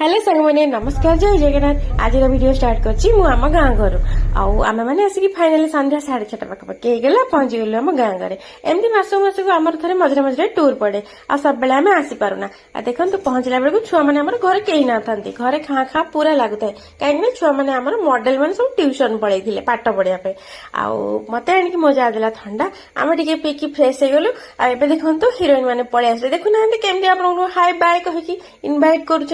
Hello सांग मैंने नमस्कार जय जगन्नाथ आज वीडियो स्टार्ट करछि मु आम गाँ घर आमे मैंने आसिक फाइनाली संध्या 6:30 पाखापाखि हो पहुंची गलु आम गाँ घर एमती मस मसक आमर थे मझे मझे टूर पड़े आ सब बेले आम आसी पारुना आ देखो पहुंचला बेलू छुआ मैंने घर कई ना था घरे खाँ खाँ पूरा लगुए कहीं छुआ मैंने मॉडल मैंने सब ट्यूशन पलैते पाठ पढ़ापे मत आनिक मजा आदेला ठंडा आम टे पीकी फ्रेश हो गलु आबे देखो हिरोइन मैंने पलि आसे देखुना केमती आपको हाय बाय कहीकि इनभाइट करुँच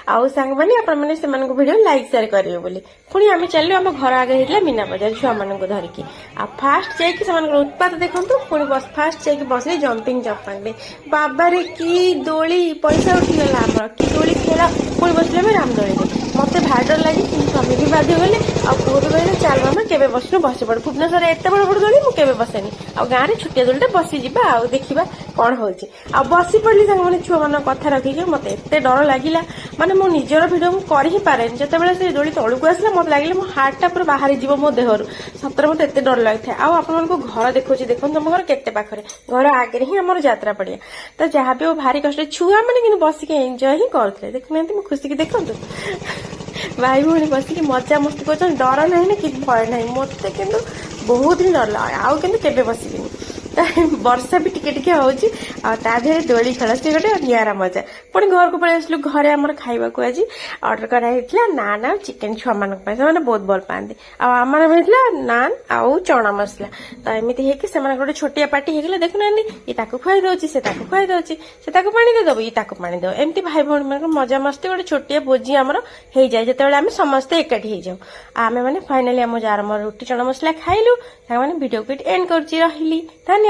आउ सांग मैंने वीडियो लाइक शेयर करेंगे बोली पुणी आम चलू आम घर आगे होता मीना बजार छुआ मान धरिकी आ फास्ट जाइए उत्पात देखो पुणी बस फास्ट जाइए बसले जंपिंग जंपांग बाबारे की दोली पैसा उठीगला आम कि दोली खेला पुणी बसले रामदोली मत भार डर लगे स्वामी भी बाध्य गले आउ भी कहले चल मामा केबे बसनु बस पड़ भुवनेश्वर एत बड़ बड़ दोली मुझे बसेनी आ गाँव में छुटिया दोलीटा बसीजा आ देखा कौन हो बसी पड़ी मैंने छुआ मान कथा रखिक मत एत डर लगिला माने मो निजर भिडियो मु कर ही पारे जिते से दोली तलू आसला मत लगे मो हार्टा पूरा बाहर जीव मो देहर सतरे मत एत डर लगी था आपको घर देखो देखो तुम घर केते पाखरे घर आगे ही आम यात्रा पड़िया तो जहाँ भी भारी कष्ट छुआ मैंने बसिक एंजय ही करते देखुना खुशी की देखो भाई भौणी बसिक मजा मस्ती कर डर ना कि भय ना मत कि बहुत ही डर आउ के बसबिनी वर्षा भी टिके टिके होची देहरे दोली खेल से गोटे निरा मजा पुणी घर को पलि आसलु घरे आम खाइबा को आज ऑर्डर कराइला नान आ चिकेन छुआ मान बहुत भल पाती आम नान आउ चना मसला तो एमती है गोटे छोटिया पार्टी होगा देखुना ये खुआई दौची से खुआई दौची से पानी देदेव ये पानी देव एमती भाई भौणी मान मजा मस्ती गोटे छोटिया भोजी आमर हो जाए जो आम समस्ते एकाठी हो जाऊ आम मैंने फाइनाली आम जार रुटी चना मसला खाइलु भिडियो को एंड कर धन्यवाद।